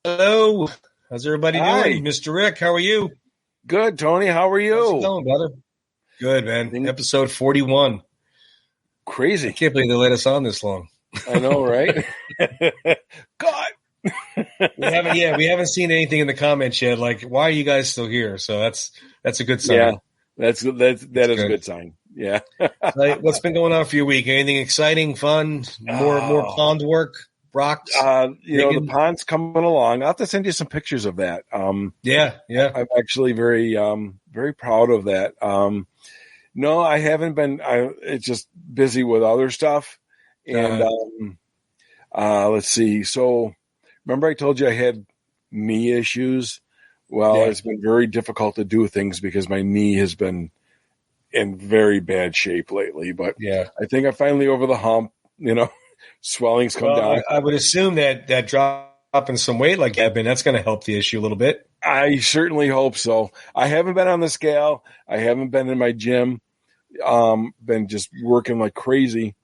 Hello. How's everybody Hi. doing? Mr. Rick, how are you? Good, Tony. How are How's it you? going, brother? Good, man. Episode 41. I Crazy. can't believe they let us on this long. I know, right? God. We haven't seen anything in the comments yet. Like, why are you guys still here? So that's a good sign. Yeah, that is a good sign. Yeah. Like, what's been going on for your week? Anything exciting, fun, more pond work? Rocks? The pond's coming along. I'll have to send you some pictures of that. Yeah. I'm actually very, very proud of that. No, I haven't been. It's just busy with other stuff. And let's see. So, remember I told you I had knee issues? Well, It's been very difficult to do things because my knee has been in very bad shape lately. But I think I'm finally over the hump. Swelling's come down. I would assume that dropping some weight like that, that's going to help the issue a little bit. I certainly hope so. I haven't been on the scale. I haven't been in my gym. Been just working like crazy.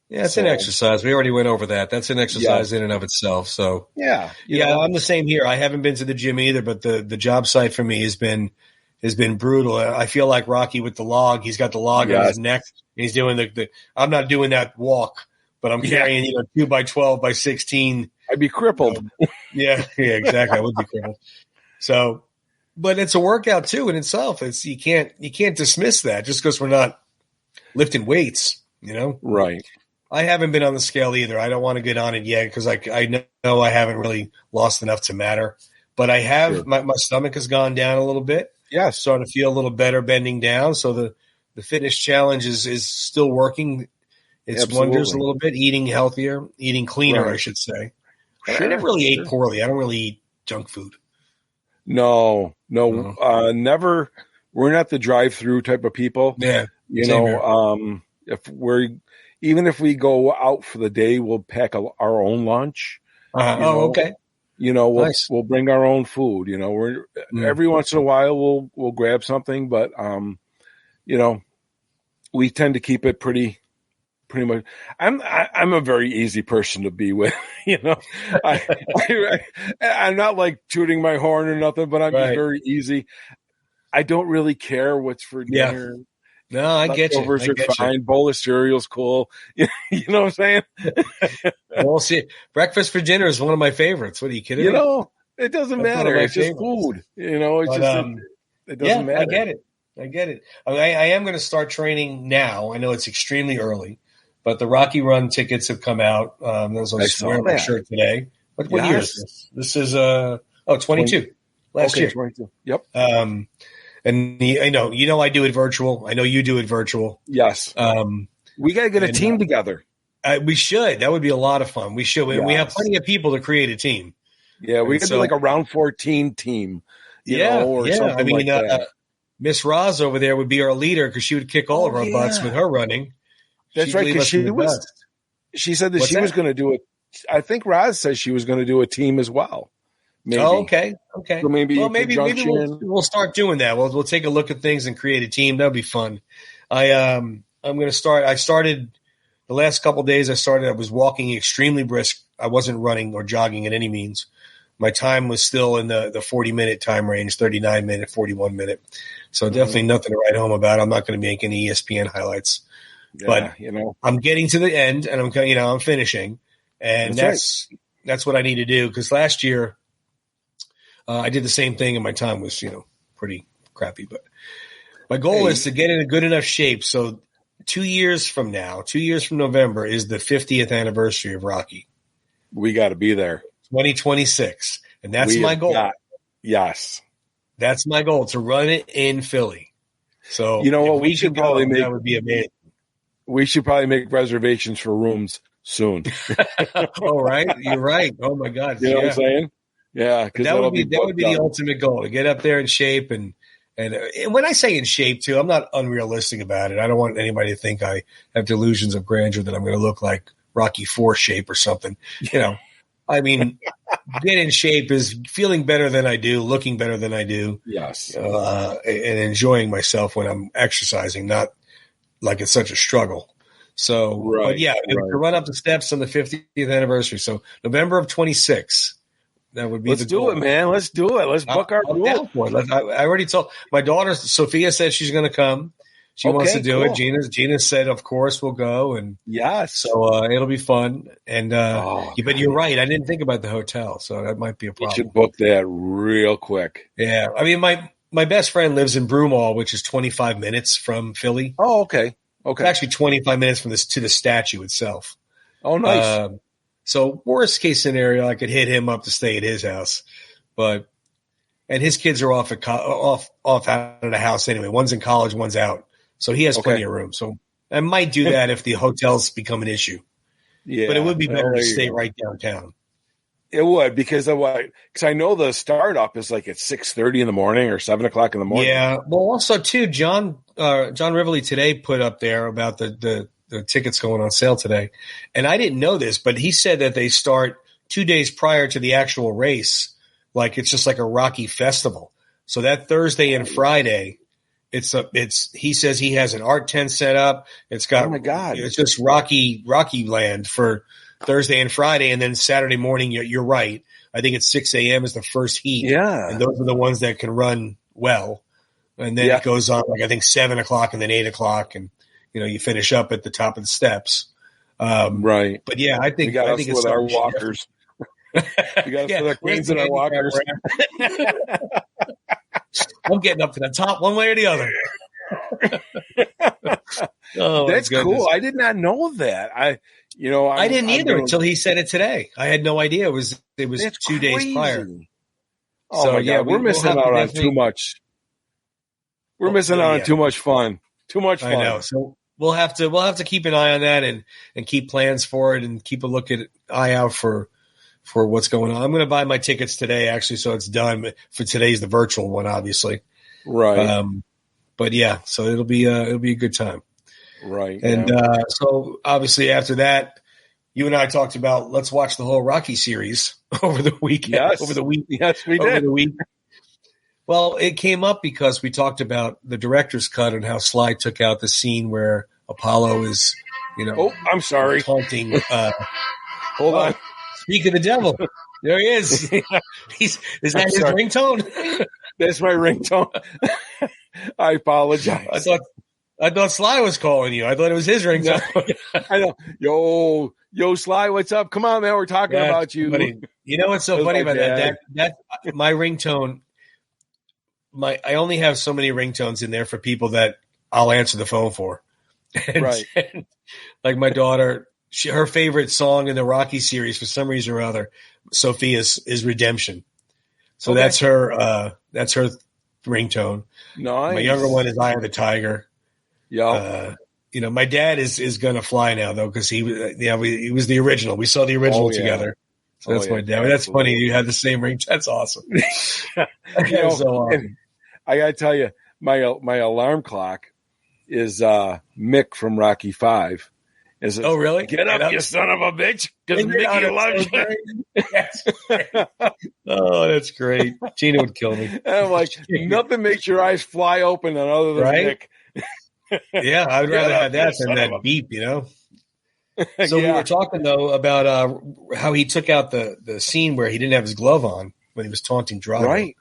Yeah, it's an exercise. We already went over that. That's an exercise in and of itself. So I'm the same here. I haven't been to the gym either, but the job site for me has been brutal. I feel like Rocky with the log. He's got the log on his neck. And he's doing the. I'm not doing that walk, but I'm carrying 2 by 12 by 16. I'd be crippled. Yeah, exactly. I would be crippled. So, but it's a workout too in itself. You can't dismiss that just because we're not lifting weights. Right. I haven't been on the scale either. I don't want to get on it yet because I know I haven't really lost enough to matter. But I have. Sure. My stomach has gone down a little bit. Yeah, starting to feel a little better bending down. So the fitness challenge is still working its wonders a little bit. Eating healthier, eating cleaner, I should say. Sure, I never really ate poorly. I don't really eat junk food. No, never. We're not the drive-through type of people. Yeah, if we go out for the day, we'll pack our own lunch. Okay. We'll bring our own food. Every once in a while we'll grab something, but we tend to keep it pretty much. I'm a very easy person to be with. I'm not like tooting my horn or nothing, but I'm just very easy. I don't really care what's for dinner. No, I get you. Leftovers are fine. Bowl of cereal's cool. You know what I'm saying? Well, see, breakfast for dinner is one of my favorites. What are you kidding me? It doesn't matter. It's just food. It doesn't matter. I get it. I am going to start training now. I know it's extremely early, but the Rocky Run tickets have come out. I was wearing my shirt today. What year is this? This is 22. Last year. 22. Yep. And I know I do it virtual. I know you do it virtual. Yes. We got to get a team together. We should. That would be a lot of fun. We should. Yes. We have plenty of people to create a team. Yeah, we could do like a round 14 team. Or something like that. Miss Roz over there would be our leader because she would kick all of our butts with her running. That's right. Because she said that she was going to do it. I think Roz says she was going to do a team as well. Maybe. Oh, okay. So maybe we'll start doing that. We'll take a look at things and create a team. That'll be fun. I'm going to start. I started the last couple of days. I was walking extremely brisk. I wasn't running or jogging at any means. My time was still in the 40-minute time range, 39-minute, 41-minute. So definitely nothing to write home about. I'm not going to make any ESPN highlights, but I'm getting to the end and I'm finishing, and that's what I need to do. Because last year I did the same thing and my time was pretty crappy. But my goal is to get in a good enough shape. So 2 years from November is the 50th anniversary of Rocky. We got to be there. 2026. And that's my goal. Yes. That's my goal, to run it in Philly. So we should probably that would be amazing. We should probably make reservations for rooms soon. Oh, right. You're right. Oh my God. You know what I'm saying? Yeah. That would be the ultimate goal, to get up there in shape. And when I say in shape too, I'm not unrealistic about it. I don't want anybody to think I have delusions of grandeur that I'm going to look like Rocky IV shape or something. I mean, get in shape is feeling better than I do, looking better than I do. Yes. And enjoying myself when I'm exercising, not like it's such a struggle. So, to run up the steps on the 50th anniversary. So November of 26, That would be Let's the do goal. it, man. Let's do it. Let's book our I'm down for it. I already told my daughter, Sophia said she's going to come. She wants to do it. Gina said, of course, we'll go. And yes. So it'll be fun. And but you're right. I didn't think about the hotel. So that might be a problem. You should book that real quick. Yeah. I mean, my best friend lives in Broomall, which is 25 minutes from Philly. Oh, okay. Okay. It's actually 25 minutes from to the statue itself. Oh, nice. So worst case scenario, I could hit him up to stay at his house, and his kids are off out of the house anyway. One's in college, one's out, so he has plenty of room. So I might do that if the hotels become an issue. Yeah, but it would be better to stay right downtown. It would because I know the startup is like at 6:30 in the morning or 7 o'clock in the morning. Yeah. Well, also too, John Rivoli today put up there about the tickets going on sale today. And I didn't know this, but he said that they start 2 days prior to the actual race. Like it's just like a Rocky festival. So that Thursday and Friday, he says he has an art tent set up. It's got, oh my God, it's just Rocky land for Thursday and Friday. And then Saturday morning, you're right. I think it's 6 a.m. is the first heat. Yeah. And those are the ones that can run well. And then it goes on I think 7 o'clock and then 8 o'clock. And, you finish up at the top of the steps. Right. But yeah, I think it's with our walkers. We got us with our queens and our walkers. I'm getting up to the top one way or the other. That's cool. I did not know that. I didn't either until he said it today. I had no idea it was 2 days prior. Oh so, my God, we're missing out on too much. We're missing out on too much fun. Too much fun. I know. So we'll have to keep an eye on that and keep plans for it and keep an eye out for what's going on. I'm going to buy my tickets today, actually, so it's done. For today's the virtual one, obviously. Right. But yeah, so it'll be a good time. Right. And so obviously after that, you and I talked about let's watch the whole Rocky series over the weekend. Yes. Over the week. Yes, we did. Over the week. Well, it came up because we talked about the director's cut and how Sly took out the scene where Apollo is, Oh, I'm sorry. Taunting. Hold on. Speak of the devil. There he is. Is that his ringtone? That's my ringtone. I apologize. I thought Sly was calling you. I thought it was his ringtone. I know. Yo, Sly, what's up? Come on, man. We're talking about you. Funny. You know what's so funny about that? That my ringtone. I only have so many ringtones in there for people that I'll answer the phone for. Right. Like my daughter, her favorite song in the Rocky series for some reason or other, Sophia's is Redemption. So that's her ringtone. Nice. My younger one is Eye of the Tiger. Yeah. My dad is going to fly now though, cause he was the original. We saw the original together. So that's my dad. Absolutely. That's funny. You had the same ring. That's awesome. I got to tell you, my alarm clock is Mick from Rocky 5. Oh, really? Get up, you son of a bitch! Because Mickey loves you. Oh, that's great. Gina would kill me. And I'm like, nothing makes your eyes fly open other than Mick. Yeah, I'd rather have that than that beep, So we were talking, though, about how he took out the scene where he didn't have his glove on when he was taunting Drago. Right.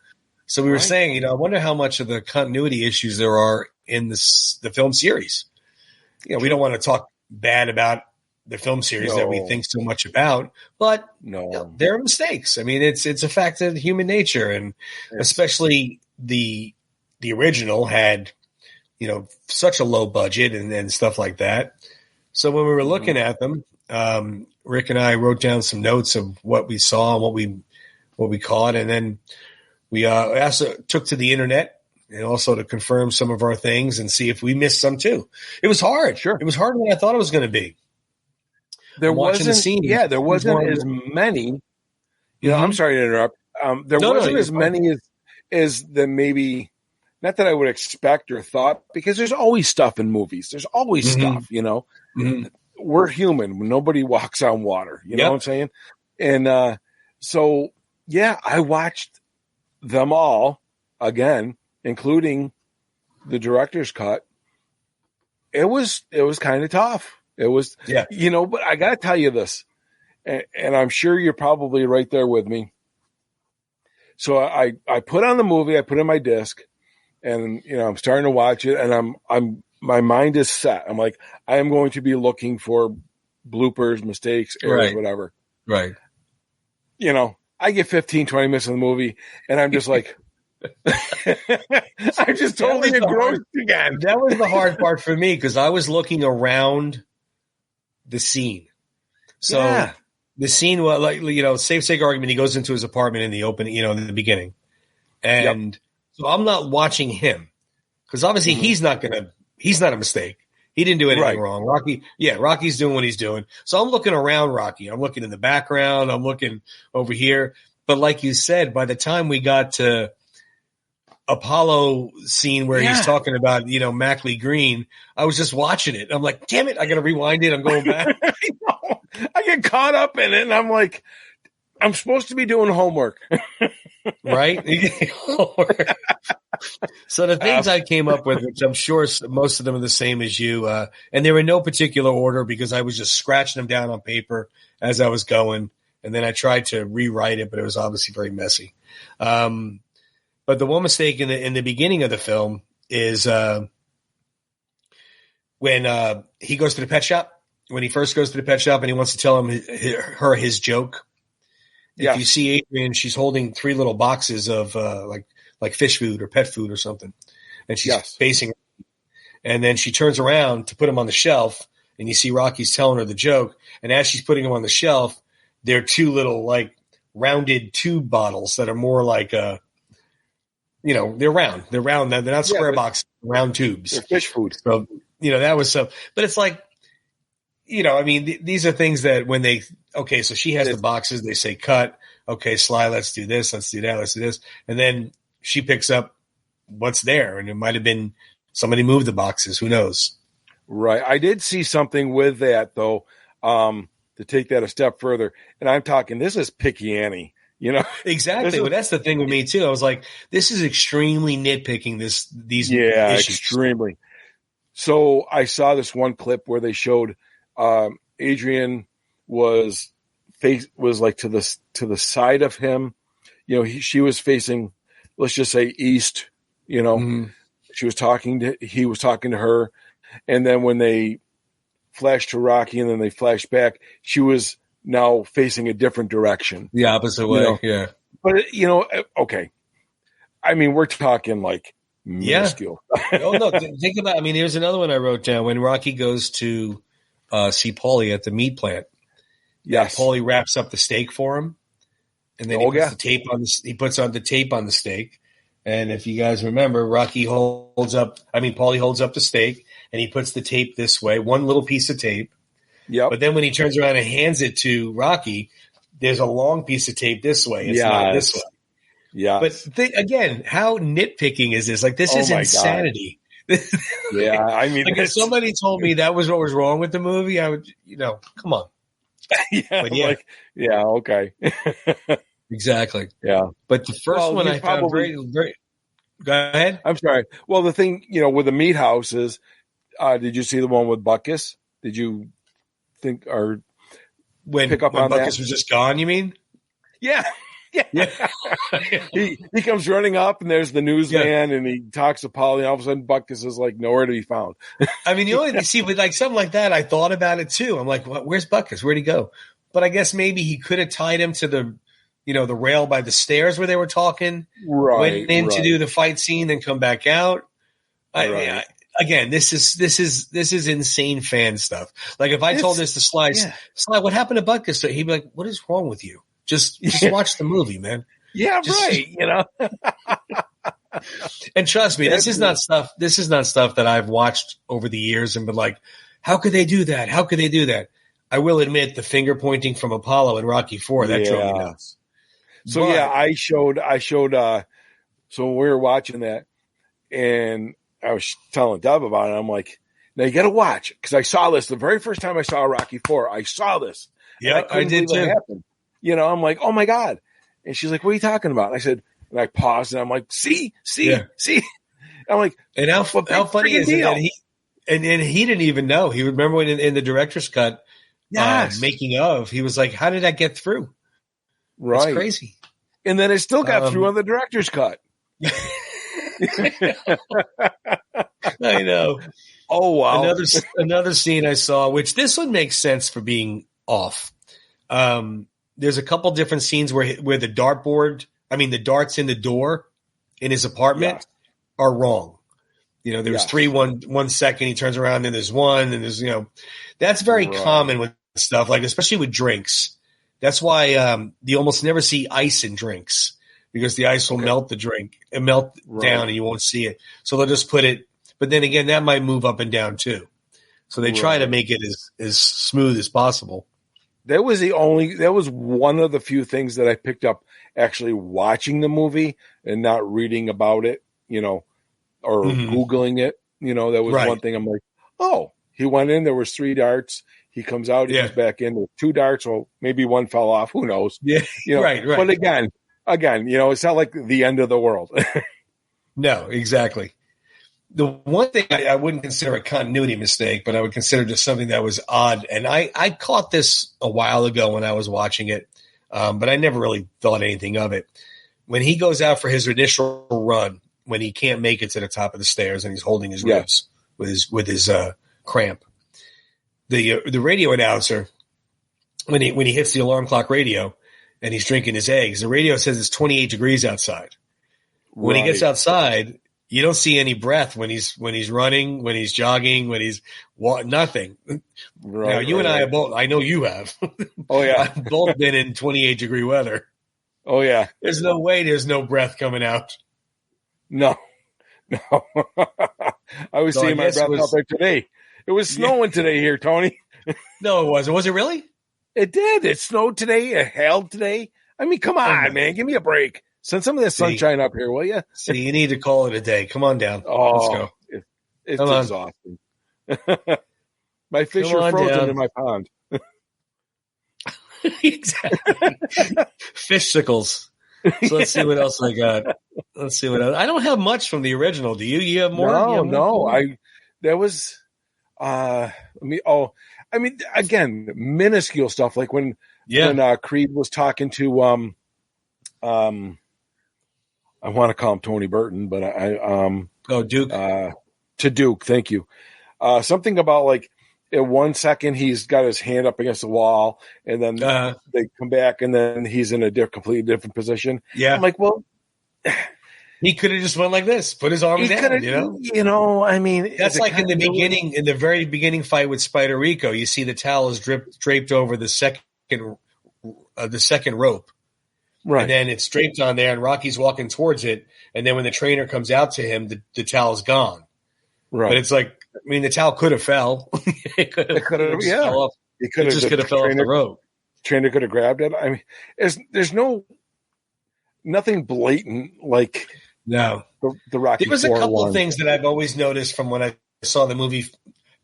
So we were saying, I wonder how much of the continuity issues there are in the film series. We don't want to talk bad about the film series that we think so much about, but there are mistakes. I mean, it's a fact of human nature, and especially the original had such a low budget and stuff like that. So when we were looking at them, Rick and I wrote down some notes of what we saw and what we caught, and then we also took to the internet and also to confirm some of our things and see if we missed some too. It was hard. Sure. It was harder than I thought it was going to be. There wasn't as many. I'm sorry to interrupt. There wasn't as many as the maybe, not that I would expect or thought, because there's always stuff in movies. There's always stuff, Mm-hmm. We're human. Nobody walks on water. You know what I'm saying? And so, I watched them all again, including the director's cut. It was kind of tough. It was, but I got to tell you this, and I'm sure you're probably right there with me. So I put on the movie, I put in my disc, and I'm starting to watch it, and my mind is set. I'm like, I am going to be looking for bloopers, mistakes, errors, whatever. Right. I get 15, 20 minutes of the movie, and I'm just like, I'm just totally engrossed again. That was the hard part for me because I was looking around the scene. So the scene was like, safe sake argument, he goes into his apartment in the opening, in the beginning. And so I'm not watching him because obviously he's not a mistake. He didn't do anything wrong. Rocky's doing what he's doing. So I'm looking around Rocky. I'm looking in the background. I'm looking over here. But like you said, by the time we got to Apollo scene where he's talking about, Mackley Green, I was just watching it. I'm like, damn it, I got to rewind it. I'm going back. I get caught up in it, and I'm like, I'm supposed to be doing homework. Right? So the things I came up with, which I'm sure most of them are the same as you, and they were in no particular order because I was just scratching them down on paper as I was going, and then I tried to rewrite it, but it was obviously very messy. But the one mistake in the beginning of the film is when he goes to the pet shop. When he first goes to the pet shop and he wants to tell her his joke. If you see Adrian, she's holding 3 little boxes of like fish food or pet food or something, and she's facing her. And then she turns around to put them on the shelf, and you see Rocky's telling her the joke. And as she's putting them on the shelf, there are 2 little like rounded tube bottles that are more like they're round. They're round. They're not square boxes, round tubes. They're fish food. So that was so. But it's like. These are things that when so she has the boxes, they say cut. Okay, Sly, let's do this. Let's do that. Let's do this. And then she picks up what's there. And it might have been somebody moved the boxes. Who knows? Right. I did see something with that, though, to take that a step further. And I'm talking, this is Picky Annie. Exactly. Well, that's the thing with me, too. I was like, this is extremely nitpicking these issues. Extremely. So I saw this one clip where they showed Adrian was like to the side of him. She was facing, let's just say east. Mm-hmm. He was talking to her, and then when they flashed to Rocky and then they flashed back, she was now facing a different direction, the opposite way. Yeah, but okay. I mean, we're talking like minuscule. Oh no, think about. Here's another one I wrote down when Rocky goes to. See Paulie at the meat plant. Yes, Paulie wraps up the steak for him, and then he puts on the tape on the steak. And if you guys remember, Paulie holds up the steak, and he puts the tape this way, one little piece of tape. Yep. But then when he turns around and hands it to Rocky, there's a long piece of tape this way. It's not this way. Yeah. But again, how nitpicking is this? Like this is insanity. Yeah, if somebody told me that was what was wrong with the movie, I would, come on. Okay. Exactly. Yeah. But the first one I found very, very. Go ahead. I'm sorry. Well, the thing, with the meat house is, did you see the one with Butkus? Did you think or pick up on that? When Butkus was just gone, you mean? Yeah. Yeah. he comes running up and there's the newsman and he talks to Paulie and all of a sudden Butkus is like nowhere to be found. The only thing, with like something like that, I thought about it too. I'm like, where's Butkus? Where'd he go? But I guess maybe he could have tied him to the, the rail by the stairs where they were talking. Right. Went in to do the fight scene and come back out. Again, this is insane fan stuff. Like if I told this to Sly, Sly, what happened to Butkus? He'd be like, what is wrong with you? Just watch the movie, man. Yeah, right. And trust me, this is not stuff that I've watched over the years and been like, how could they do that? How could they do that? I will admit the finger pointing from Apollo in Rocky IV, that drove me nuts. So I showed so we were watching that and I was telling Deb about it. I'm like, now you got to watch because I saw this the very first time I saw Rocky IV. I saw this. Yeah, I did too. I'm like, oh my God. And she's like, what are you talking about? And I said, and I paused and I'm like, see. I'm like, and how funny is it that he didn't even know. He remember when in the director's cut, making of, he was like, how did that get through? Right. It's crazy. And then it still got through on the director's cut. I know. Oh, wow. Another scene I saw, which this one makes sense for being off. There's a couple different scenes where the the darts in the door in his apartment are wrong. There's 3, 1 second, he turns around, and there's one, and there's, that's very common with stuff, like, especially with drinks. That's why you almost never see ice in drinks, because the ice will melt the drink and melt down, and you won't see it. So they'll just put it, but then again, that might move up and down too. So they try to make it as smooth as possible. That was one of the few things that I picked up actually watching the movie and not reading about it, or Googling it. That was one thing. I'm like, oh, he went in, there was 3 darts. He comes out, he comes back in with 2 darts. Well, maybe one fell off. Who knows? Yeah, right. But again, it's not like the end of the world. No, exactly. The one thing I wouldn't consider a continuity mistake, but I would consider just something that was odd. And I caught this a while ago when I was watching it, but I never really thought anything of it. When he goes out for his initial run, when he can't make it to the top of the stairs and he's holding his ribs with his cramp, the radio announcer, when he hits the alarm clock radio and he's drinking his eggs, the radio says it's 28 degrees outside. When he gets outside, you don't see any breath when he's running, when he's jogging, when he's nothing. Now, you and I have both. I know you have. Oh yeah, I've both been in 28 degree weather. Oh yeah, there's no way there's no breath coming out. No. I was seeing my breath out there today. It was snowing today here, Tony. No, it wasn't. Was it really? It did. It snowed today. It hailed today. I mean, come on, man. Give me a break. Send some of this sunshine up here, will you? See, you need to call it a day. Come on down. Oh, let's go. It's exhausting. My fish are frozen down in my pond. Exactly. Fish sickles. So let's see what else I got. Let's see what else. I don't have much from the original. Do you? You have more? No. Again, minuscule stuff like when Creed was talking to I want to call him Tony Burton, but Duke. To Duke, thank you. Something about like in 1 second he's got his hand up against the wall, and then they come back, and then he's in a completely different position. Yeah, I'm like, well, he could have just went like this, put his arm down. I mean, that's like in the very beginning fight with Spider Rico. You see the towel is draped over the second rope. Right. And then it's draped on there, and Rocky's walking towards it. And then when the trainer comes out to him, the towel's gone. Right. But it's like, I mean, the towel could have fell. It could have fell off. It could have fell off the rope. Trainer could have grabbed it. I mean, there's nothing blatant like the Rocky. There was a couple of things that I've always noticed from when I saw the movie.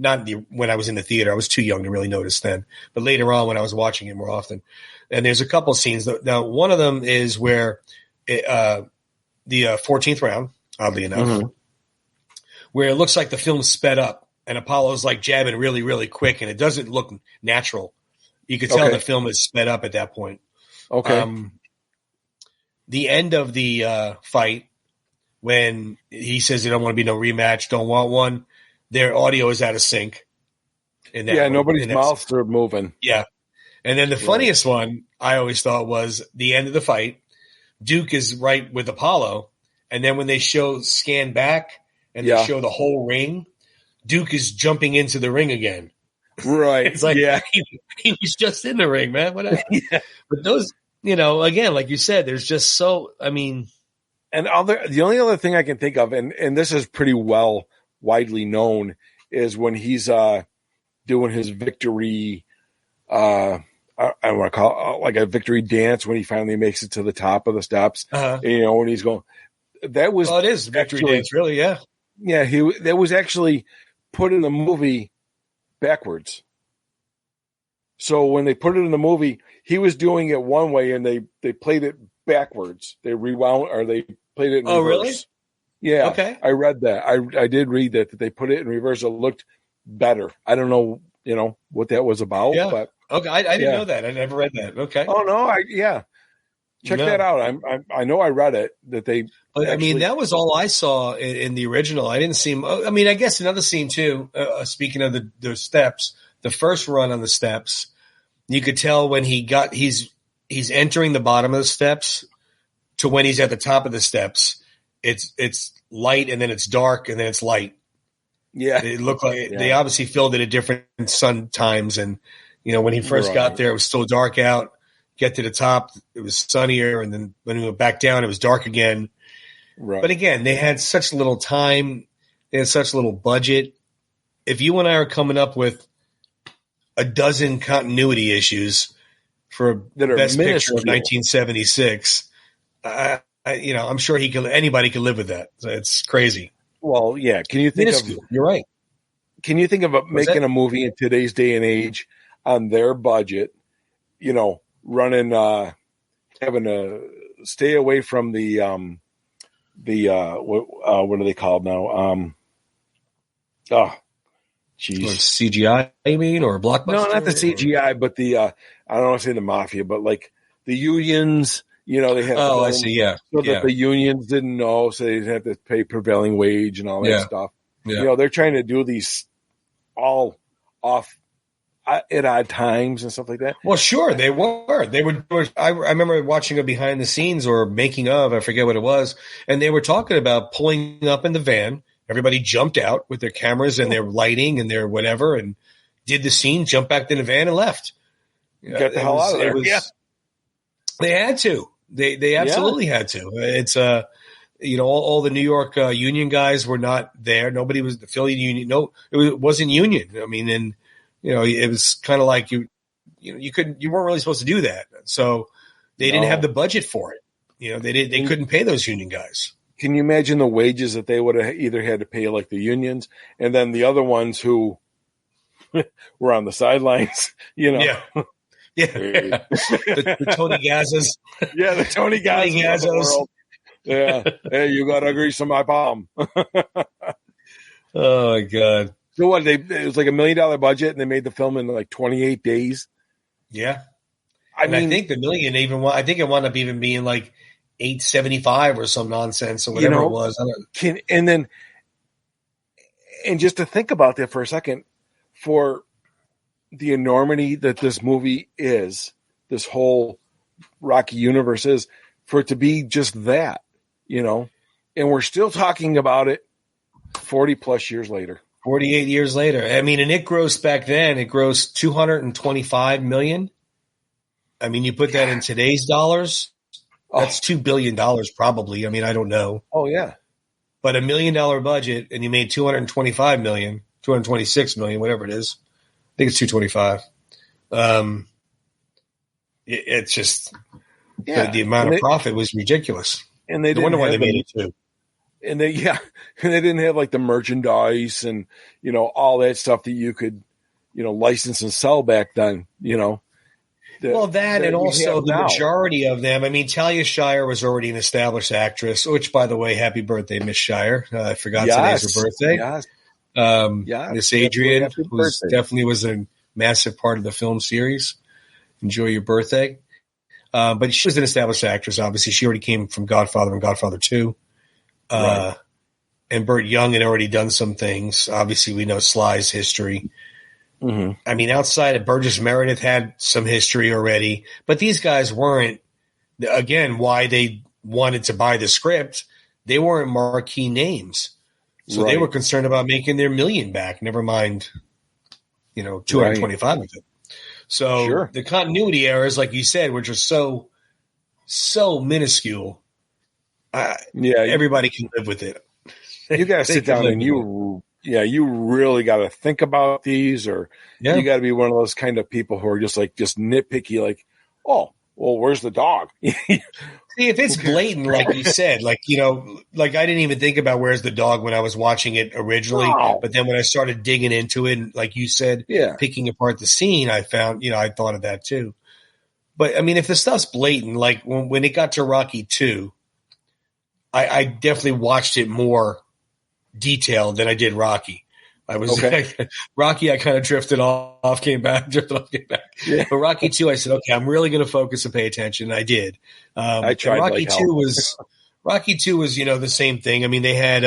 When I was in the theater, I was too young to really notice then. But later on, when I was watching it more often. And there's a couple scenes. Now, one of them is where the 14th round, oddly enough, where it looks like the film's sped up and Apollo's like jabbing really, really quick, and it doesn't look natural. You could tell the film is sped up at that point. Okay. The end of the fight, when he says they don't want to be no rematch, don't want one, their audio is out of sync. Nobody's mouths are moving. Yeah. And then the funniest one I always thought was the end of the fight. Duke is right with Apollo. And then when they scan back and they show the whole ring, Duke is jumping into the ring again. Right. It's like, he was just in the ring, man. Whatever. But those, again, like you said, there's just the only other thing I can think of, and this is pretty widely known, is when he's doing his victory I want to call it like a victory dance when he finally makes it to the top of the steps. When he's going, that was it is victory dance, really, yeah. Yeah, that was actually put in the movie backwards. So when they put it in the movie, he was doing it one way, and they played it backwards. They rewound, or they played it in reverse. Oh, really? Yeah. Okay. I read that. I did read that they put it in reverse. It looked better. I don't know, what that was about. Yeah. But okay, I didn't know that. I never read that. Okay. Oh no, Check No. that out. I know I read it that they. But actually, I mean, that was all I saw in the original. I didn't see him. I mean, I guess another scene too. Speaking of the steps, the first run on the steps, you could tell when he's entering the bottom of the steps to when he's at the top of the steps. It's light and then it's dark and then it's light. Yeah, it looked like they obviously filmed it at different sun times. And when he first got there, it was still dark out. Get to the top, it was sunnier, and then when we went back down, it was dark again. Right. But again, they had such little time, they had such little budget. If you and I are coming up with a dozen continuity issues for Best Picture of 1976, I'm sure anybody could live with that. It's crazy. Well, yeah. Can you think of? You're right. Can you think of making a movie in today's day and age on their budget? Running, having to stay away from the what are they called now? CGI, you mean, or Blockbuster? No, not the CGI, but the I don't want to say the mafia, but like the unions. They have. Oh, I see. Yeah, so that the unions didn't know, so they have to pay prevailing wage and all that stuff. Yeah. They're trying to do these all off at odd times and stuff like that. Well, sure, they were. They were. I remember watching a behind the scenes or making of, I forget what it was, and they were talking about pulling up in the van. Everybody jumped out with their cameras and their lighting and their whatever, and did the scene, jumped back in the van, and left. Get the hell out of there. They had to. They absolutely had to. It's all the New York union guys were not there. Nobody was the Philly union. No, it wasn't union. I mean, and it was kind of like you weren't really supposed to do that. So they didn't have the budget for it. They couldn't pay those union guys. Can you imagine the wages that they would have either had to pay, like the unions, and then the other ones who were on the sidelines? Yeah. The Tony Gazzas. Yeah, the Tony Gazzas. Yeah. Hey, you got to grease on my palm. Oh, my God. So what? It was like $1 million budget, and they made the film in like 28 days. Yeah. I think the million I think it wound up even being like $875 or some nonsense or whatever it was. And just to think about that for a second, for the enormity that this movie is, this whole Rocky universe is, for it to be just that, and we're still talking about it 40 plus years later. 48 years later. I mean, and it grossed back then, it grossed $225 million. I mean, you put that in today's dollars, that's $2 billion probably. I mean, I don't know. Oh, yeah. But $1 million budget, and you made $225 million, $226 million, whatever it is. I think it's 225. It's just the amount of profit was ridiculous. And they wonder why they made it too. And they didn't have like the merchandise and all that stuff that you could license and sell back then. That and also the majority of them. I mean, Talia Shire was already an established actress. Which, by the way, happy birthday, Miss Shire! I forgot today's her birthday. Yes. Miss Adrian, who definitely was a massive part of the film series. Enjoy your birthday. But she was an established actress. Obviously, she already came from Godfather and Godfather 2. Right. And Burt Young had already done some things. Obviously, we know Sly's history. Mm-hmm. I mean, outside of Burgess Meredith had some history already, but these guys weren't. Again, why they wanted to buy the script, they weren't marquee names, so they were concerned about making their $1 million back. Never mind, 225 of it. So the continuity errors, like you said, which are so minuscule. Everybody can live with it. You got to sit down and you really got to think about these, or you got to be one of those kind of people who are just nitpicky, like, oh, well, where's the dog? See, if it's blatant, like you said, like I didn't even think about where's the dog when I was watching it originally, but then when I started digging into it, and like you said, picking apart the scene, I found, I thought of that too. But I mean, if the stuff's blatant, like when it got to Rocky 2, I definitely watched it more detailed than I did Rocky. I was Okay. Rocky. I kind of drifted off, came back, drifted off, came back. Yeah. But Rocky 2, I said, okay, I'm really going to focus and pay attention. And I did. I tried and Rocky like 2 hell. was the same thing. I mean, they had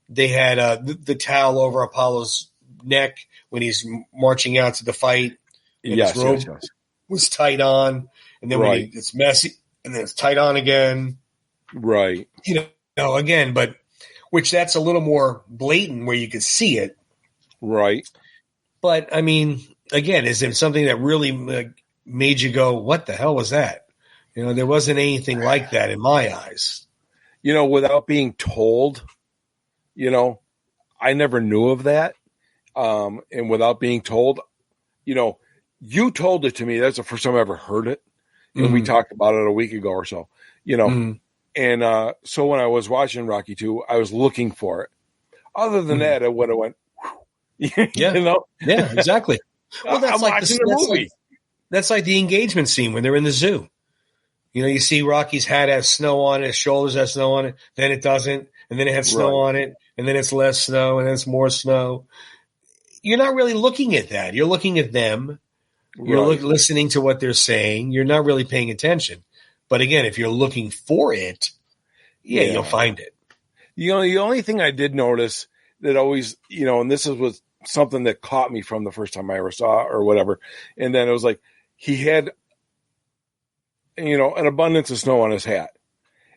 the towel over Apollo's neck when he's marching out to the fight. And Yes, his robe yes. was tight on, and then when it's messy, and then it's tight on again. Right. Again, but which that's a little more blatant where you could see it. Right. But I mean, again, is it something that really made you go, "What the hell was that?" There wasn't anything like that in my eyes. Without being told, I never knew of that. And without being told, you told it to me. That's the first time I ever heard it. And we talked about it a week ago or so, And so when I was watching Rocky 2, I was looking for it. Other than that, I would have went, Yeah, exactly. Well, I'm watching the movie. That's like the engagement scene when they're in the zoo. You see Rocky's hat has snow on it, his shoulders have snow on it, then it doesn't, and then it has snow on it, and then it's less snow, and then it's more snow. You're not really looking at that. You're looking at them. You're listening to what they're saying. You're not really paying attention. But again, if you're looking for it, you'll find it. The only thing I did notice that always, and this was something that caught me from the first time I ever saw it or whatever. And then it was like, he had, an abundance of snow on his hat.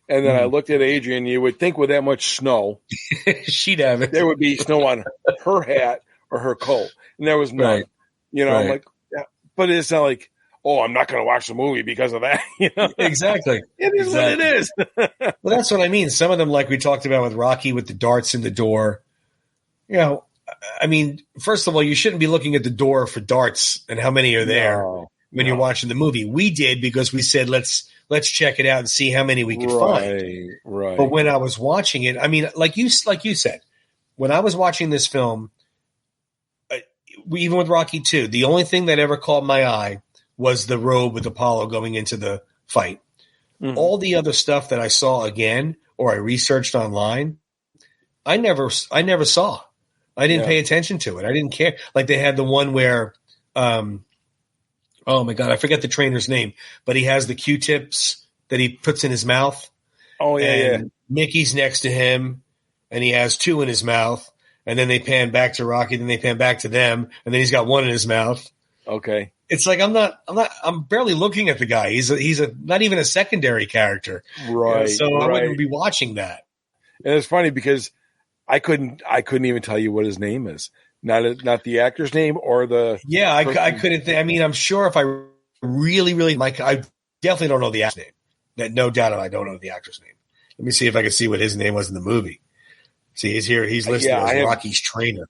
And then I looked at Adrian, you would think with that much snow, she'd have it. There would be snow on her hat or her coat. And there was none. I'm like, but it's not like, oh, I'm not going to watch the movie because of that. Exactly. It is what it is. Well, that's what I mean. Some of them, like we talked about with Rocky, with the darts in the door. I mean, first of all, you shouldn't be looking at the door for darts and how many are there when you're watching the movie. We did because we said let's check it out and see how many we could find. Right. But when I was watching it, I mean, like you said, when I was watching this film, even with Rocky 2, the only thing that ever caught my eye was the robe with Apollo going into the fight. Mm-hmm. All the other stuff that I saw again or I researched online, I never saw. I didn't pay attention to it. I didn't care. Like they had the one where, oh my God, I forget the trainer's name, but he has the Q-tips that he puts in his mouth. Oh yeah. Mickey's next to him, and he has 2 in his mouth. And then they pan back to Rocky, then they pan back to them, and then he's got 1 in his mouth. Okay. It's like I'm barely looking at the guy. He's not even a secondary character. Right. So I wouldn't be watching that. And it's funny because I couldn't even tell you what his name is. Not the actor's name or the I couldn't I mean, I'm sure if I really I definitely don't know the actor's name. That no doubt I don't know the actor's name. Let me see if I can see what his name was in the movie. See, he's here. He's listed as Rocky's trainer.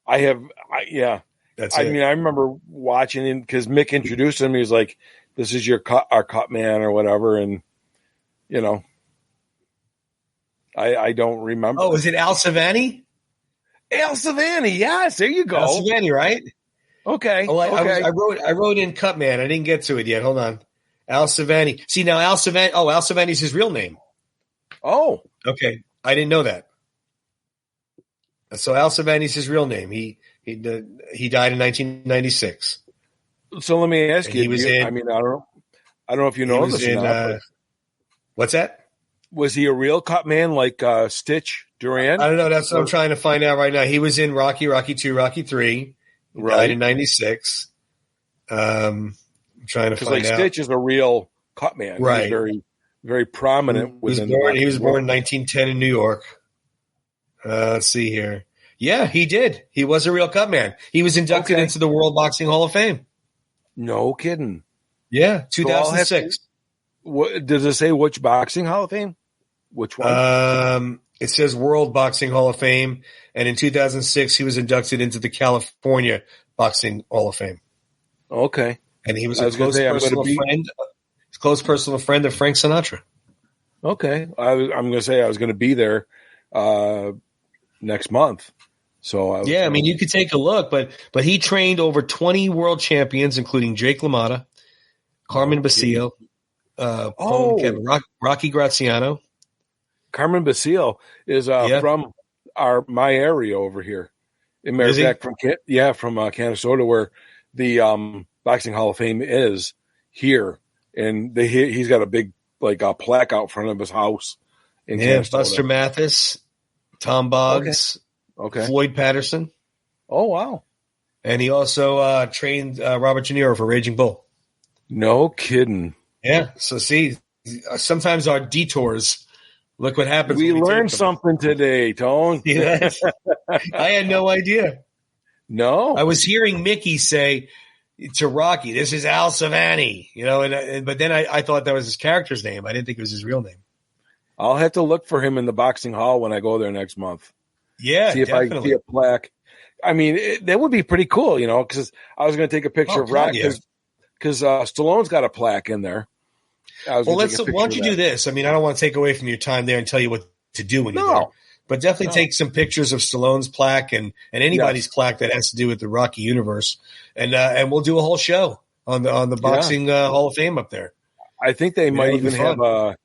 That's it. I mean, I remember watching him because Mick introduced him. He was like, "This is our cut man or whatever," and I don't remember. Oh, is it Al Savani? Al Savani, yes. There you go. Al Savani, right? Okay. Oh, okay. I wrote in Cutman. I didn't get to it yet. Hold on. Al Savani. See now, Al Savani. Oh, Al Savani's his real name. Oh, okay. I didn't know that. So Al Savani's his real name. He died in 1996. So let me ask you. He was in. I mean, I don't know if you know this or not. What's that? Was he a real cut man like Stitch Duran? I don't know. That's what I'm trying to find out right now. He was in Rocky 2, Rocky 3. He died in 96. I'm trying to find out. Stitch is a real cut man. Right. He's very, very prominent. He was born in 1910 in New York. Let's see here. Yeah, he did. He was a real cut man. He was inducted into the World Boxing Hall of Fame. No kidding. Yeah, 2006. Does it say which boxing Hall of Fame? Which one? It says World Boxing Hall of Fame, and in 2006 he was inducted into the California Boxing Hall of Fame. Okay, and he was a close personal friend of Frank Sinatra. Okay, I'm going to say I was going to be there next month. So I mean, you could take a look, but he trained over 20 world champions, including Jake LaMotta, Carmen Basilio. Rocky Graziano. Carmen Basilio is from my area over here. In Is he? Merrimack from Canastota, where the Boxing Hall of Fame is here, and he's got a big a plaque out front of his house in Canastota. Buster Mathis, Tom Boggs, okay, Floyd Patterson. Oh wow! And he also trained Robert De Niro for Raging Bull. No kidding. Yeah. So see, sometimes our detours. Look what happens. We learned something today, Tone. Yeah. I had no idea. No, I was hearing Mickey say to Rocky, "This is Al Savani," but then I thought that was his character's name. I didn't think it was his real name. I'll have to look for him in the boxing hall when I go there next month. Yeah, see if I can see a plaque. I mean, that would be pretty cool, because I was going to take a picture of Rocky because Stallone's got a plaque in there. Well, why don't you do this? I mean, I don't want to take away from your time there and tell you what to do when you're there. But definitely take some pictures of Stallone's plaque and anybody's plaque that has to do with the Rocky universe, and we'll do a whole show on the boxing Hall of Fame up there. I think they might even have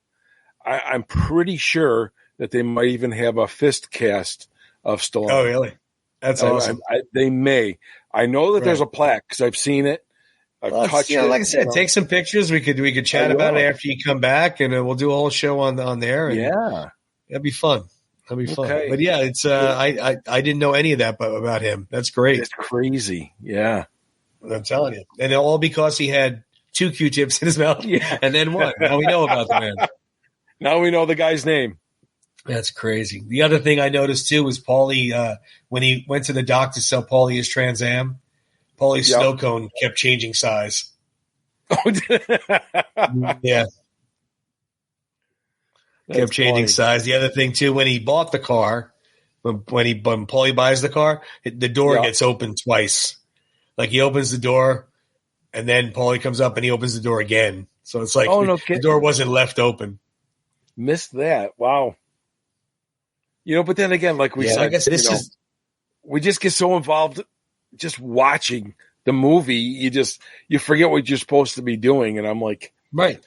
I'm pretty sure that they might even have a fist cast of Stallone. Oh, really? That's awesome. They may. I know that there's a plaque because I've seen it. I've touched it. Like I said, take some pictures. We could chat about it after you come back, and we'll do a whole show on there. And that'd be fun. That'd be fun. Okay. But yeah, it's I didn't know any of that about him. That's great. It's crazy. Yeah, I'm telling you, and all because he had 2 Q-tips in his mouth, and then one. Now we know about the man. Now we know the guy's name. That's crazy. The other thing I noticed too was Paulie when he went to the doc to sell Paulie his Trans Am. Paulie's snow cone kept changing size. Yeah. Kept changing size. The other thing too, when he bought the car, when Paulie buys the car, the door gets opened twice. Like he opens the door, and then Paulie comes up and he opens the door again. So it's like the door wasn't left open. Missed that. Wow. But then again, like we said, I guess we just get so involved just watching the movie. You forget what you're supposed to be doing. And I'm like, right.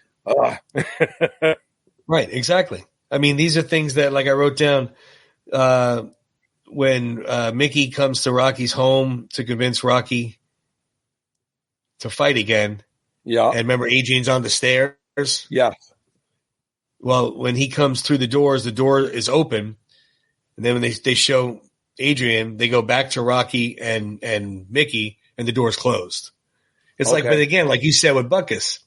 Right. Exactly. I mean, these are things that, like I wrote down, when Mickey comes to Rocky's home to convince Rocky to fight again. Yeah. And remember, Adrian's on the stairs. Yeah. Well, when he comes through the door is open. And then when they show Adrian, they go back to Rocky and Mickey, and the door's closed. It's like, but again, like you said with Buckus,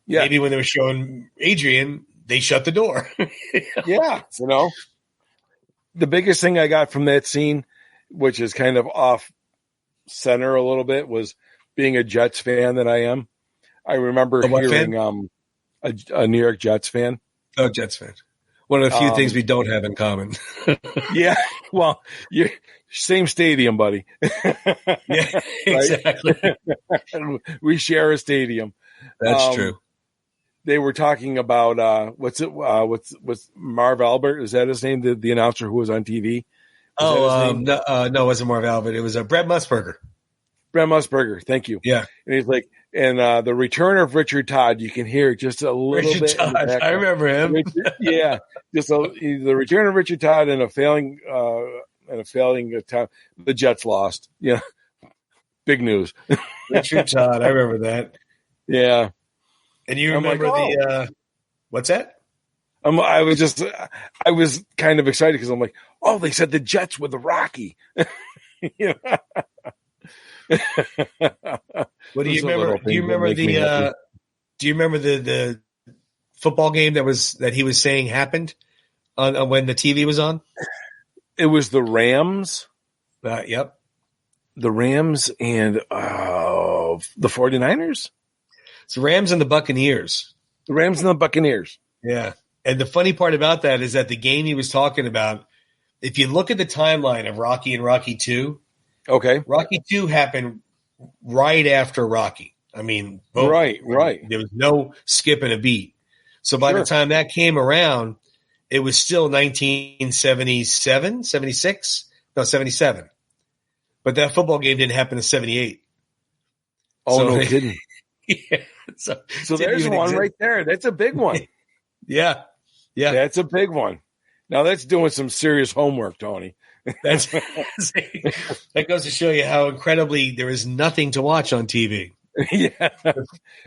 maybe when they were showing Adrian, they shut the door. Yeah. The biggest thing I got from that scene, which is kind of off center a little bit, was being a Jets fan that I am. I remember hearing a New York Jets fan. Oh, Jets fan. One of the few things we don't have in common. Yeah. Well, you're same stadium, buddy. Yeah, exactly. We share a stadium. That's true. They were talking about what's Marv Albert? Is that his name? The announcer who was on TV? No, it wasn't Marv Albert. It was Brett Musburger. Brett Musburger. Thank you. Yeah. And he's like, and the return of Richard Todd, you can hear just a little Richard bit. Todd. I remember him. Just the return of Richard Todd and a failing time. The Jets lost. Yeah, big news. Richard Todd. I remember that. Yeah, and you remember what's that? I was kind of excited because I'm like, oh, they said the Jets with the Rocky. What do you remember? Do you remember the football game that he was saying happened on when the TV was on? It was the Rams. Yep. The Rams and the 49ers. It's the Rams and the Buccaneers. The Rams and the Buccaneers. Yeah. And the funny part about that is that the game he was talking about, if you look at the timeline of Rocky and Rocky 2, Rocky 2 happened right after Rocky. I mean, boom. Right. There was no skipping a beat. So by the time that came around, it was still 1977, 76? No, 77. But that football game didn't happen in 78. Oh, no kidding. Yeah. So there's one right there. That's a big one. Yeah. That's a big one. Now that's doing some serious homework, Tony. That's that goes to show you how incredibly there is nothing to watch on TV. Yeah,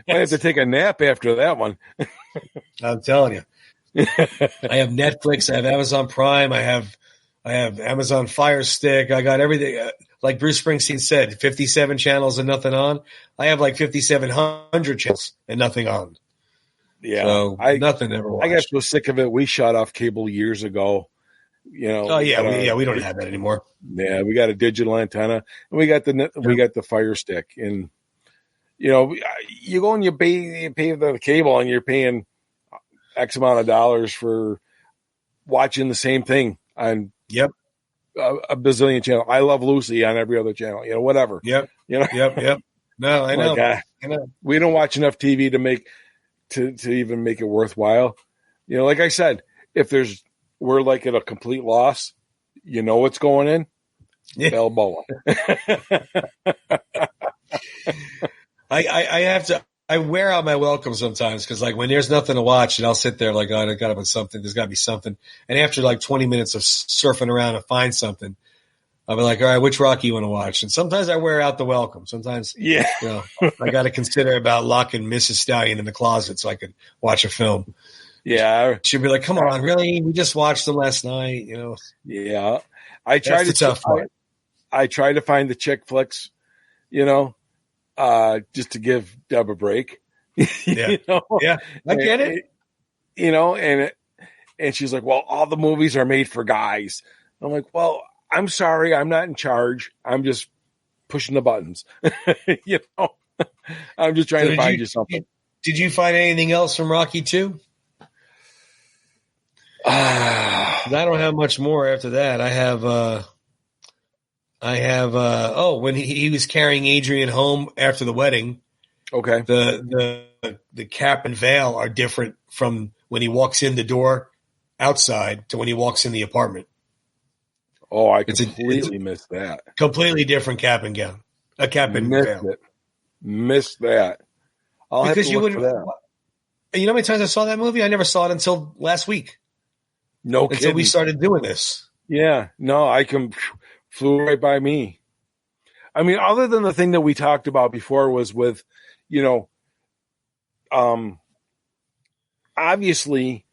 I have to take a nap after that one. I'm telling you, I have Netflix, I have Amazon Prime, I have Amazon Fire Stick, I got everything. Like Bruce Springsteen said, 57 channels and nothing on. I have like 5,700 channels and nothing on. Yeah, so nothing ever watched. I got so sick of it. We shut off cable years ago. Oh yeah, we don't have that anymore. Yeah, we got a digital antenna, and we got the Fire Stick, and you go and you pay the cable, and you're paying X amount of dollars for watching the same thing on a bazillion channel. I Love Lucy on every other channel, whatever. Yep. No, I know. I know. We don't watch enough TV to make to even make it worthwhile. Like I said, if we're like at a complete loss, what's going in? Yeah. Balboa. I wear out my welcome sometimes because like when there's nothing to watch and I'll sit there like, oh, I got to put something. There's got to be something. And after like 20 minutes of surfing around and find something, I'll be like, all right, which Rocky you want to watch? And sometimes I wear out the welcome. Sometimes, I got to consider about locking Mrs. Stallion in the closet so I could watch a film. Yeah. She'd be like, come on, really? We just watched them last night, Yeah. I tried to find the chick flicks, just to give Deb a break. Yeah. Yeah. I get it. And she's like, well, all the movies are made for guys. I'm like, well, I'm sorry. I'm not in charge. I'm just pushing the buttons. I'm just trying to find you something. Did you find anything else from Rocky 2? I don't have much more after that. I have when he was carrying Adrian home after the wedding. Okay. The cap and veil are different from when he walks in the door outside to when he walks in the apartment. Oh, I completely missed that. Completely different cap and gown. A cap and veil. Missed that. I'll have to look for that. You know how many times I saw that movie? I never saw it until last week. No kidding. Until we started doing this. Yeah. No, flew right by me. I mean, other than the thing that we talked about before was with, obviously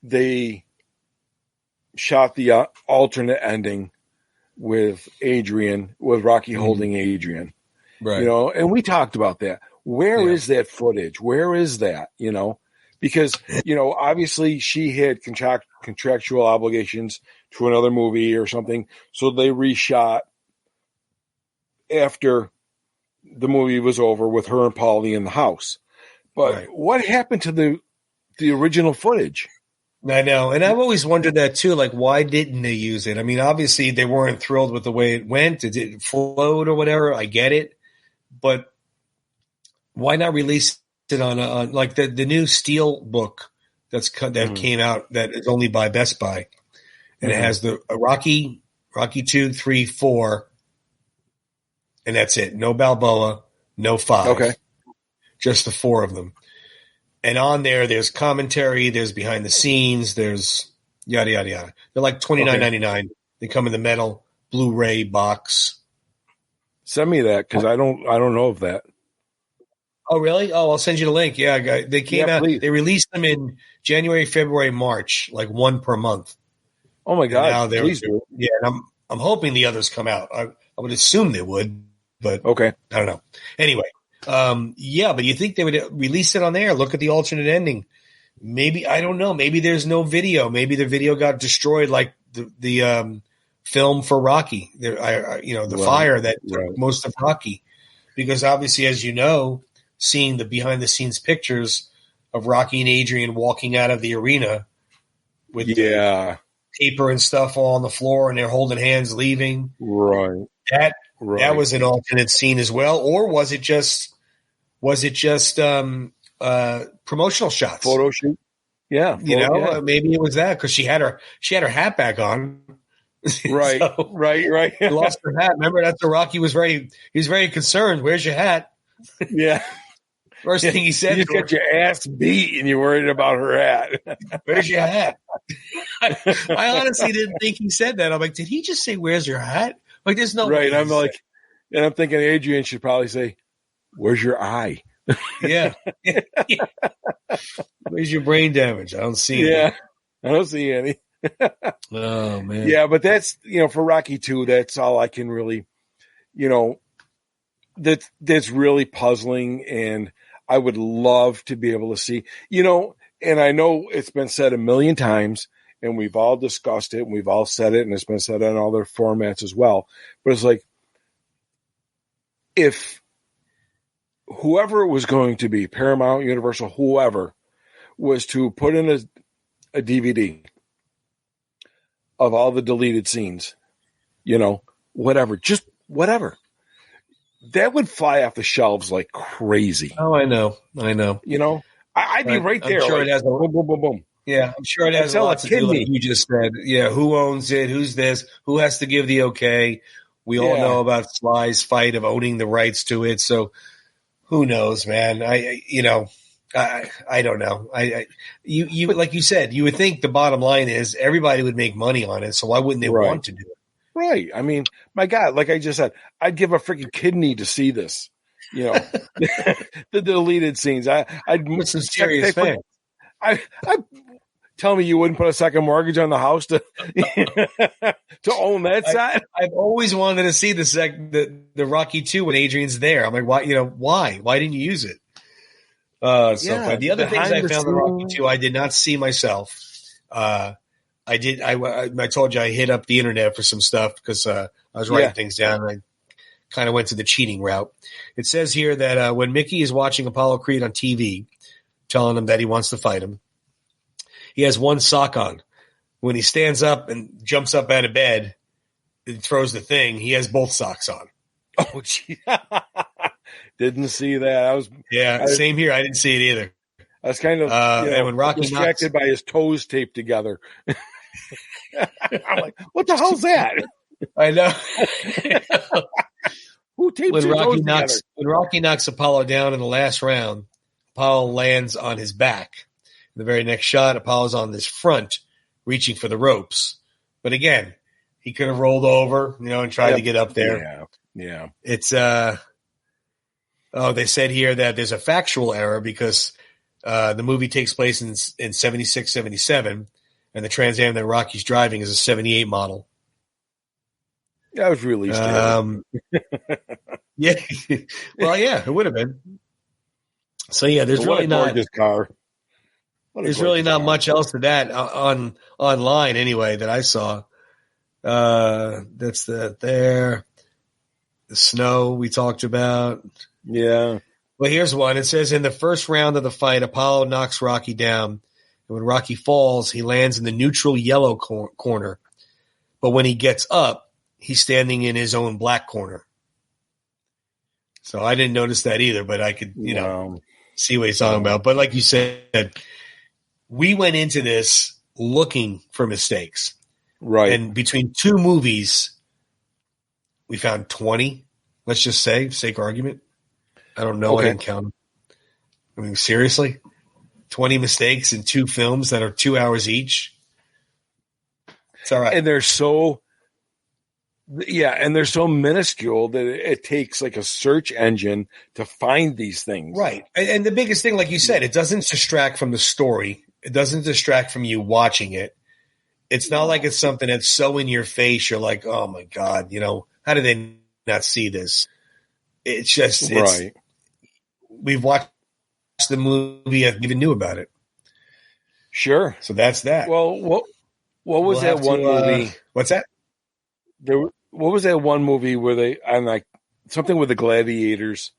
they shot the alternate ending with Rocky holding Adrian. Right. And we talked about that. Where is that footage? Where is that? Because, obviously she had contractual obligations to another movie or something. So they reshot after the movie was over with her and Paulie in the house. But what happened to the original footage? I know. And I've always wondered that too. Like, why didn't they use it? I mean, obviously they weren't thrilled with the way it went. It didn't float or whatever. I get it. But why not release it on like the new Steel book that came out that is only by Best Buy, and it has the Rocky 2, 3, 4, and that's it. No Balboa, no 5. Okay, just the 4 of them. And on there's commentary, there's behind the scenes, there's yada yada yada. They're like $29.99. They come in the metal Blu-ray box. Send me that because I don't know of that. Oh, really? Oh, I'll send you the link. Yeah, they came out. Please. They released them in January, February, March, like one per month. Oh my God! Please do. Yeah, and I'm hoping the others come out. I would assume they would, but okay, I don't know. Anyway, but you think they would release it on there? Look at the alternate ending. Maybe I don't know. Maybe there's no video. Maybe the video got destroyed, like the film for Rocky. The fire that took most of Rocky, because obviously, as you know, seeing the behind the scenes pictures of Rocky and Adrian walking out of the arena with the paper and stuff all on the floor, and they're holding hands leaving. Right. That was an alternate scene as well, or was it just promotional shots? Photo shoot. Yeah. Maybe it was that because she had her hat back on. Right. Right. She lost her hat. Remember, that's where Rocky was very concerned. Where's your hat? Yeah. First thing he said, you got your ass beat and you're worried about her hat. Where's your hat? I honestly didn't think he said that. I'm like, did he just say, "Where's your hat"? Like, there's no right. way. I'm like, and I'm thinking Adrian should probably say, "Where's your eye?" Yeah. Where's your brain damage? I don't see Yeah, any. I don't see any. Oh man. Yeah, but that's for Rocky 2. That's all I can really, that's really puzzling, and I would love to be able to see, and I know it's been said a million times, and we've all discussed it, and we've all said it, and it's been said on other formats as well. But it's like, if whoever it was going to be, Paramount, Universal, whoever, was to put in a DVD of all the deleted scenes, whatever, just whatever, that would fly off the shelves like crazy. Oh, I know. I'd be right there. I'm sure like, it has boom, boom, boom, boom. Yeah, I'm sure it has a lot to do, like you just said. Yeah, who owns it? Who's this? Who has to give the okay? We all know about Sly's fight of owning the rights to it. So who knows, man? I don't know. You like you said, you would think the bottom line is everybody would make money on it. So why wouldn't they want to do it? Right. I mean, my God, like I just said, I'd give a freaking kidney to see this. The deleted scenes. I'd some serious fans. I tell me you wouldn't put a second mortgage on the house to to own that side. I've always wanted to see the Rocky 2 when Adrian's there. I'm like, why? Why didn't you use it? The other things I found in Rocky 2, I did not see myself. I told you I hit up the internet for some stuff because I was writing things down, and I kind of went to the cheating route. It says here that when Mickey is watching Apollo Creed on TV, telling him that he wants to fight him, he has one sock on. When he stands up and jumps up out of bed and throws the thing, he has both socks on. Oh, gee. Didn't see that. Same here. I didn't see it either. I was kind of and when Rocky distracted by his toes taped together. I'm like, what the hell's that? I know. Who taped your toes together? When Rocky knocks Apollo down in the last round, Apollo lands on his back. In the very next shot, Apollo's on his front, reaching for the ropes. But again, he could have rolled over, and tried to get up there. Yeah. It's they said here that there's a factual error because the movie takes place in 76, 77, and the Trans Am that Rocky's driving is a 78 model. Yeah, it was released. Yeah. Well, yeah, it would have been. So yeah, there's really not this car. There's really not much else to that online anyway that I saw. That's the snow we talked about. Yeah. Well, here's one. It says in the first round of the fight, Apollo knocks Rocky down. And when Rocky falls, he lands in the neutral yellow corner. But when he gets up, he's standing in his own black corner. So I didn't notice that either, but I could, see what he's talking about. But like you said, we went into this looking for mistakes. Right. And between two movies, we found 20, let's just say, sake of argument. I don't know. Okay. I didn't count them. I mean, seriously? 20 mistakes in two films that are 2 hours each? It's all right. And they're so minuscule that it takes like a search engine to find these things. Right. And the biggest thing, like you said, it doesn't distract from the story. It doesn't distract from you watching it. It's not like it's something that's so in your face. You're like, oh my God, how did they not see this? It's just, right. We've watched the movie. I even knew about it. Sure. So that's that. Well, what was that one movie? What's that? What was that one movie where something with the gladiators,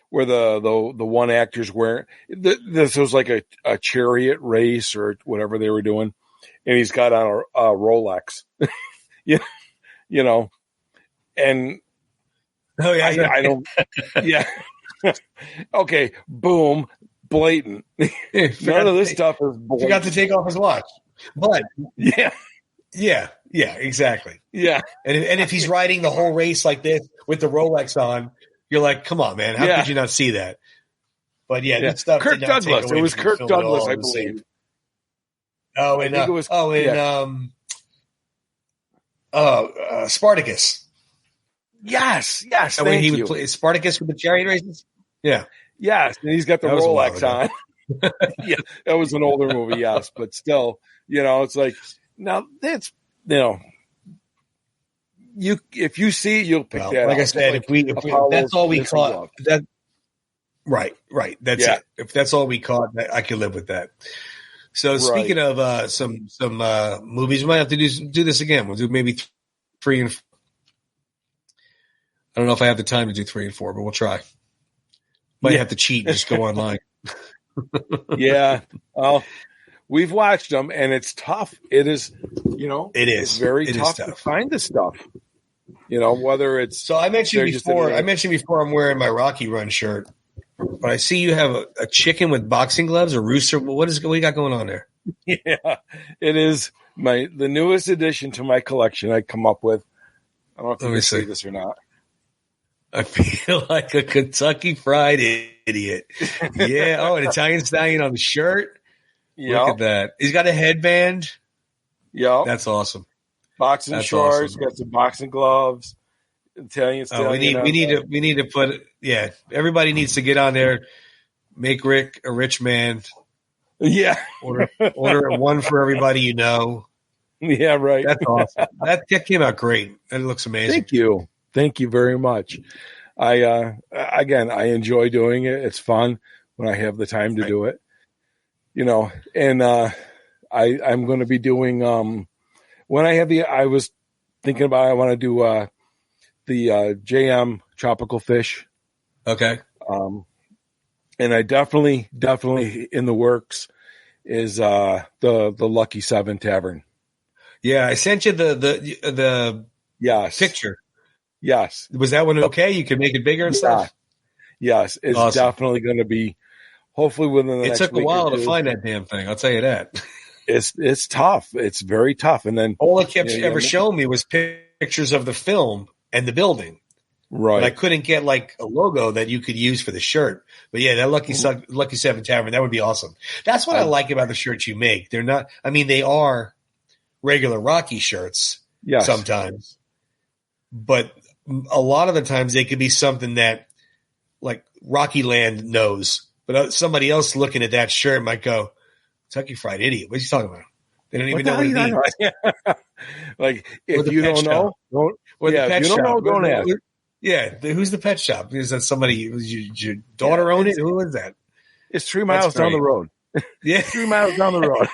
where the one actor's wearing this was like a chariot race or whatever they were doing, and he's got on a Rolex, and oh yeah, I don't, yeah, okay, boom, blatant. None of this stuff is blatant. Forgot to take off his watch, but yeah, exactly. Yeah. And if he's riding the whole race like this with the Rolex on, you're like, come on, man. How could you not see that? But that stuff. Kirk Douglas. It was Kirk Douglas, I believe. Oh, I think it was. Spartacus. Yes. That way he would play Spartacus with the chariot races. Yeah. Yes, and he's got the Rolex on. Yeah, that was an older movie, yes, but still, it's like now that's if you see it, you'll pick that. Like up. I said, if we that's all we caught. That right. That's it. If that's all we caught, I could live with that. So speaking of some movies, we might have to do this again. We'll do maybe 3 and 4. I don't know if I have the time to do 3 and 4, but we'll try. Might have to cheat and just go online. Yeah. Well, we've watched them, and it's tough. It is, it's very tough to find this stuff. Whether it's. So I mentioned before I'm wearing my Rocky Run shirt, but I see you have a chicken with boxing gloves, a rooster. What do you got going on there? Yeah, it is the newest addition to my collection I come up with. I don't know if you can see this or not. I feel like a Kentucky Fried Idiot. Yeah. Oh, an Italian Stallion on the shirt. Yep. Look at that. He's got a headband. Yeah. That's awesome. Boxing shorts. Awesome. Got some boxing gloves. Italian Stallion. We need to put. Yeah. Everybody needs to get on there. Make Rick a rich man. Yeah. Order one for everybody you know. Yeah. Right. That's awesome. That came out great. That looks amazing. Thank you very much. I enjoy doing it. It's fun when I have the time to do it, and I'm going to be doing, when I have I was thinking about, I want to do, the, JM tropical fish. Okay. And I definitely in the works is, the Lucky 7 Tavern. Yeah. I sent you the picture. Yes. Was that one okay? You can make it bigger and stuff? Yes. It's awesome. Definitely going to be, hopefully within the next week. It took a while to find that damn thing. I'll tell you that. It's tough. It's very tough. And then all it kept ever showing me was pictures of the film and the building. Right. But I couldn't get like a logo that you could use for the shirt. But yeah, that Lucky 7 Tavern, that would be awesome. That's what I like about the shirts you make. They're not, they are regular Rocky shirts sometimes. But a lot of the times they could be something that like Rocky Land knows, but somebody else looking at that shirt might go, Kentucky Fried Idiot. What are you talking about? They don't even know what it means. Like if you don't know, if you don't know, don't ask. Yeah, who's the pet shop? Is that somebody? Your daughter own it? Who is that? It's 3 miles down the road. Yeah, 3 miles down the road. Right.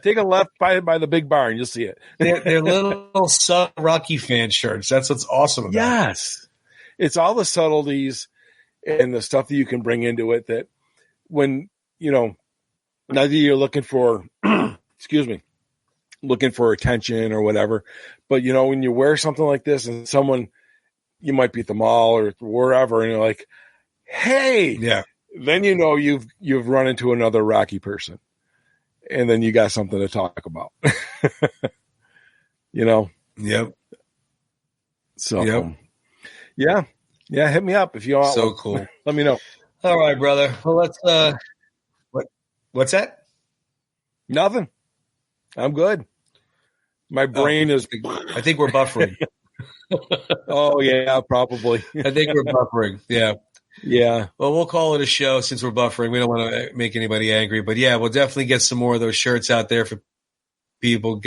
Take a left by the big barn. You'll see it. They're little Rocky fan shirts. That's what's awesome about it. Yes. It's all the subtleties and the stuff that you can bring into it that when, not that you're looking for, looking for attention or whatever, but, when you wear something like this and someone, you might be at the mall or wherever, and you're like, hey, then you've run into another Rocky person. And then you got something to talk about, Yep. So, yeah. Hit me up if you want. So cool. Let me know. All right, brother. Well, let's. What's that? Nothing. I'm good. My brain is. I think we're buffering. Oh yeah, probably. I think we're buffering. Yeah. Yeah. Well, we'll call it a show since we're buffering. We don't want to make anybody angry, but yeah, we'll definitely get some more of those shirts out there for people.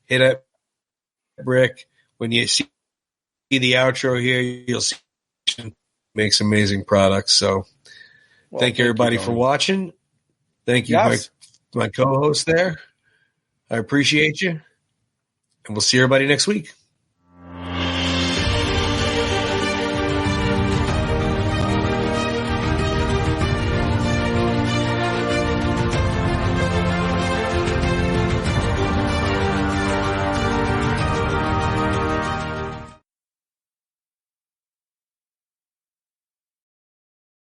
Hit up Rick when you see the outro here. You'll see makes amazing products. So, thank you everybody for watching. Thank you, my co-host there. I appreciate you, and we'll see everybody next week.